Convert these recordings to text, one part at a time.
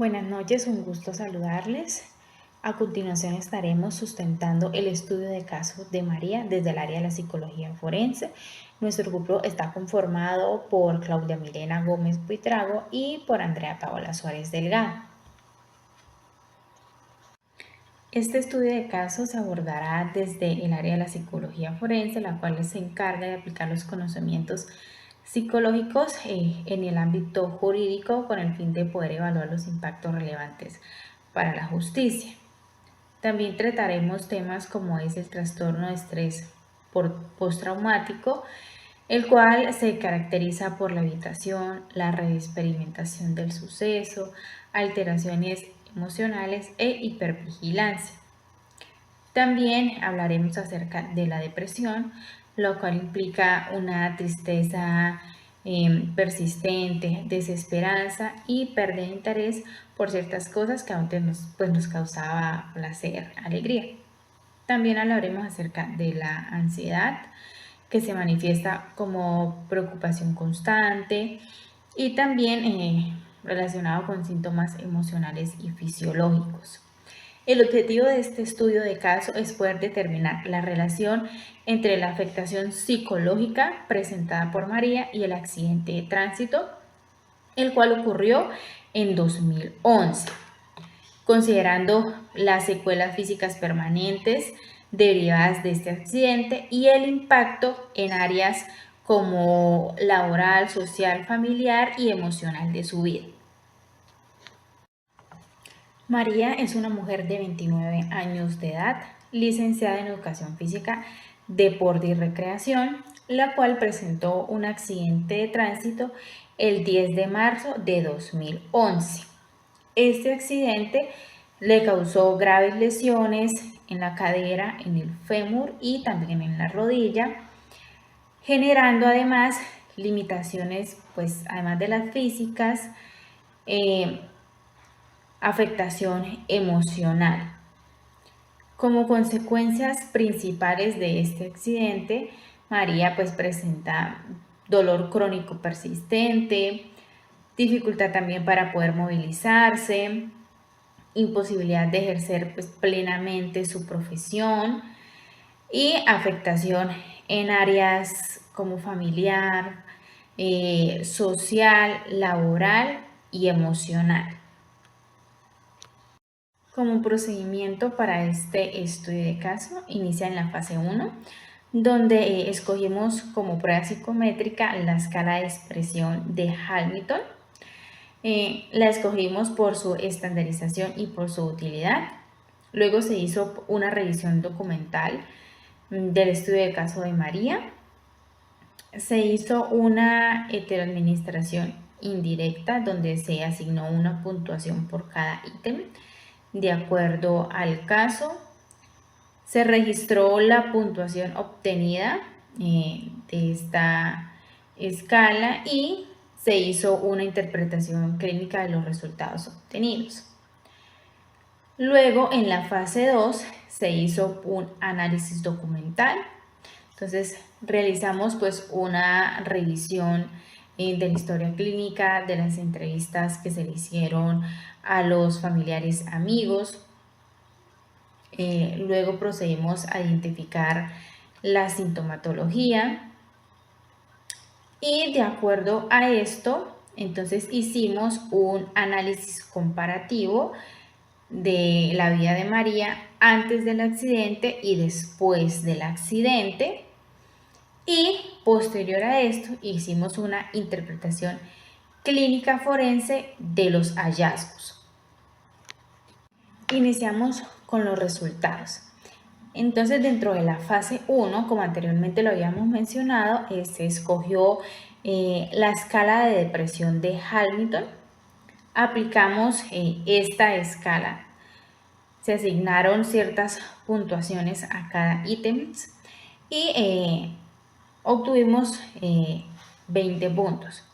Buenas noches, un gusto saludarles. A continuación estaremos sustentando el estudio de caso de María desde el área de la psicología forense. Nuestro grupo está conformado por Claudia Milena Gómez Buitrago y por Andrea Paola Suárez Delgado. Este estudio de caso se abordará desde el área de la psicología forense, la cual se encarga de aplicar los conocimientos psicológicos en el ámbito jurídico con el fin de poder evaluar los impactos relevantes para la justicia. También trataremos temas como es el trastorno de estrés postraumático, el cual se caracteriza por la evitación, la reexperimentación del suceso, alteraciones emocionales e hipervigilancia. También hablaremos acerca de la depresión, lo cual implica una tristeza persistente, desesperanza y pérdida de interés por ciertas cosas que antes nos causaba placer, alegría. También hablaremos acerca de la ansiedad, que se manifiesta como preocupación constante y también relacionado con síntomas emocionales y fisiológicos. El objetivo de este estudio de caso es poder determinar la relación entre la afectación psicológica presentada por María y el accidente de tránsito, el cual ocurrió en 2011, considerando las secuelas físicas permanentes derivadas de este accidente y el impacto en áreas como laboral, social, familiar y emocional de su vida. María es una mujer de 29 años de edad, licenciada en Educación Física, Deporte y Recreación, la cual presentó un accidente de tránsito el 10 de marzo de 2011. Este accidente le causó graves lesiones en la cadera, en el fémur y también en la rodilla, generando además limitaciones, pues además de las físicas, afectación emocional. Como consecuencias principales de este accidente, María pues presenta dolor crónico persistente, dificultad también para poder movilizarse, imposibilidad de ejercer pues plenamente su profesión y afectación en áreas como familiar, social, laboral y emocional. Como procedimiento para este estudio de caso, inicia en la fase 1, donde escogimos como prueba psicométrica la escala de expresión de Hamilton. La escogimos por su estandarización y por su utilidad. Luego se hizo una revisión documental del estudio de caso de María. Se hizo una heteroadministración indirecta, donde se asignó una puntuación por cada ítem de acuerdo al caso. Se registró la puntuación obtenida de esta escala y se hizo una interpretación clínica de los resultados obtenidos. Luego, en la fase 2, se hizo un análisis documental. Entonces, realizamos pues una revisión de la historia clínica, de las entrevistas que se le hicieron a los familiares amigos. Luego procedimos a identificar la sintomatología y de acuerdo a esto, entonces hicimos un análisis comparativo de la vida de María antes del accidente y después del accidente, y posterior a esto hicimos una interpretación clínica forense de los hallazgos. Iniciamos con los resultados. Entonces, dentro de la fase 1, como anteriormente lo habíamos mencionado, se escogió la escala de depresión de Hamilton. Aplicamos esta escala. Se asignaron ciertas puntuaciones a cada ítem y obtuvimos 20 puntos.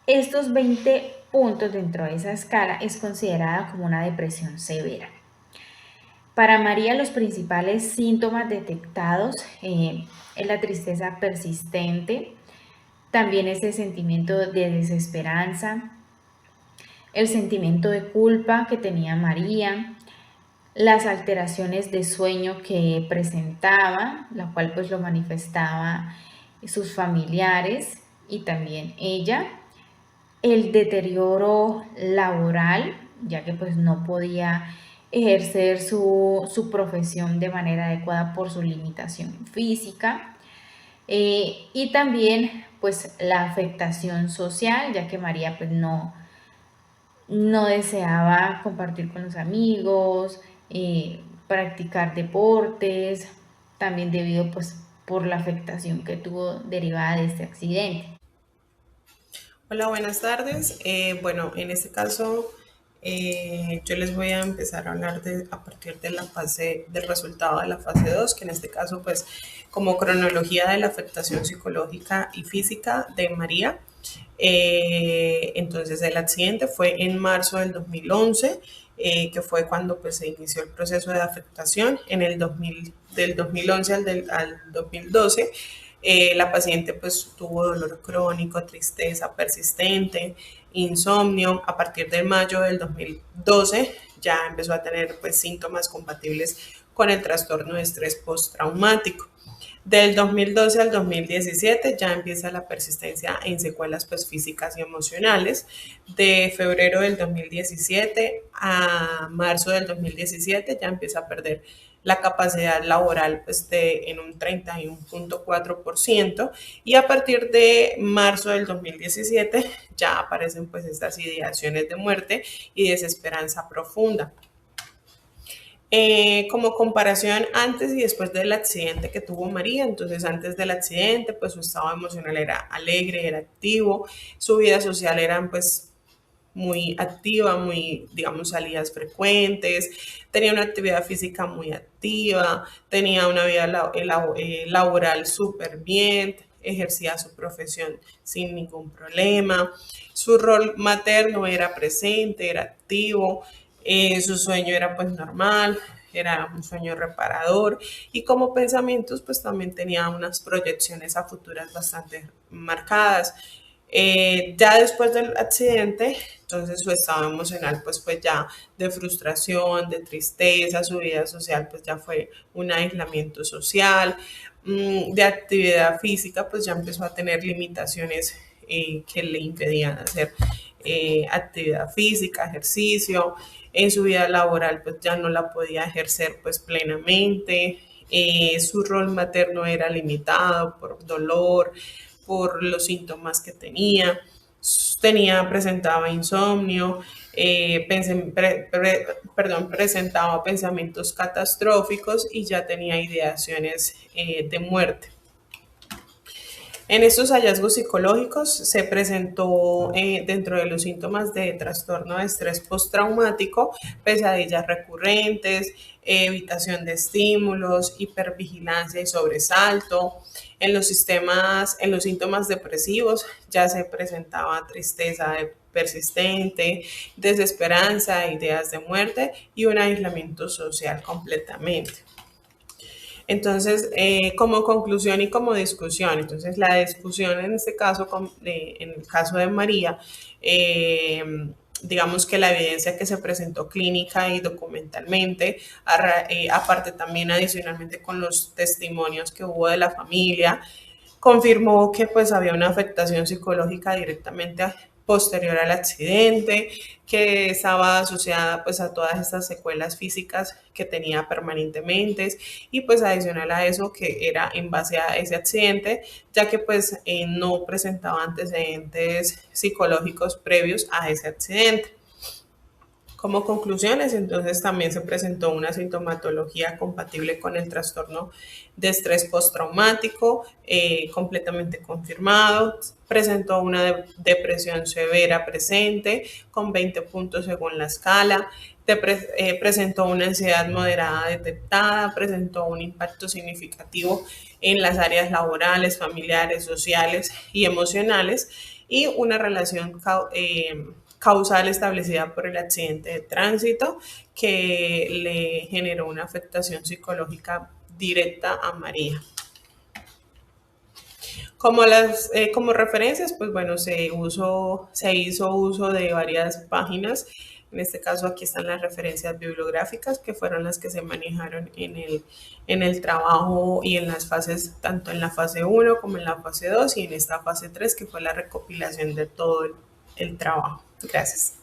Estos 20 puntos dentro de esa escala es considerada como una depresión severa. Para María, los principales síntomas detectados es la tristeza persistente, también ese sentimiento de desesperanza, el sentimiento de culpa que tenía María, las alteraciones de sueño que presentaba, la cual pues lo manifestaba sus familiares y también ella, el deterioro laboral, ya que pues no podía ejercer su profesión de manera adecuada por su limitación física, y también pues la afectación social, ya que María pues no deseaba compartir con los amigos, practicar deportes, también debido pues por la afectación que tuvo derivada de este accidente. Hola, buenas tardes. Bueno, en este caso yo les voy a empezar a hablar a partir de la fase del resultado de la fase 2, que en este caso pues como cronología de la afectación psicológica y física de María. Entonces el accidente fue en marzo del 2011, que fue cuando pues se inició el proceso de afectación en el 2000, del 2011 al 2012. La paciente pues tuvo dolor crónico, tristeza persistente, insomnio. A partir de mayo del 2012 ya empezó a tener pues síntomas compatibles con el trastorno de estrés postraumático. Del 2012 al 2017 ya empieza la persistencia en secuelas pues, físicas y emocionales. De febrero del 2017 a marzo del 2017 ya empieza a perder la capacidad laboral pues, en un 31.4%, y a partir de marzo del 2017 ya aparecen pues estas ideaciones de muerte y desesperanza profunda. Como comparación antes y después del accidente que tuvo María. Entonces antes del accidente pues su estado emocional era alegre, era activo, su vida social era pues muy activa, muy, digamos, salidas frecuentes, tenía una actividad física muy activa, tenía una vida laboral súper bien, ejercía su profesión sin ningún problema, su rol materno era presente, era activo, su sueño era pues normal, era un sueño reparador, y como pensamientos pues también tenía unas proyecciones a futuras bastante marcadas. Ya después del accidente, entonces su estado emocional pues fue ya de frustración, de tristeza, su vida social pues ya fue un aislamiento social, de actividad física pues ya empezó a tener limitaciones que le impedían hacer actividad física, ejercicio. En su vida laboral pues ya no la podía ejercer pues plenamente. Su rol materno era limitado por dolor, por los síntomas que presentaba insomnio, presentaba pensamientos catastróficos y ya tenía ideaciones de muerte. En estos hallazgos psicológicos se presentó dentro de los síntomas de trastorno de estrés postraumático, pesadillas recurrentes, evitación de estímulos, hipervigilancia y sobresalto. En los síntomas depresivos ya se presentaba tristeza persistente, desesperanza, ideas de muerte y un aislamiento social completamente. Entonces, como conclusión y como discusión, entonces la discusión en este caso, en el caso de María, eh, digamos que la evidencia que se presentó clínica y documentalmente, aparte también adicionalmente con los testimonios que hubo de la familia, confirmó que pues había una afectación psicológica directamente posterior al accidente, que estaba asociada pues a todas estas secuelas físicas que tenía permanentemente, y pues adicional a eso que era en base a ese accidente, ya que pues no presentaba antecedentes psicológicos previos a ese accidente. Como conclusiones, entonces también se presentó una sintomatología compatible con el trastorno de estrés postraumático, completamente confirmado. Presentó una depresión severa presente con 20 puntos según la escala. Presentó una ansiedad moderada detectada, presentó un impacto significativo en las áreas laborales, familiares, sociales y emocionales, y una relación causal establecida por el accidente de tránsito que le generó una afectación psicológica directa a María. Como referencias, pues bueno, se hizo uso de varias páginas. En este caso aquí están las referencias bibliográficas que fueron las que se manejaron en el trabajo y en las fases, tanto en la fase uno como en la fase 2 y en esta fase 3 que fue la recopilación de todo el trabajo. Gracias.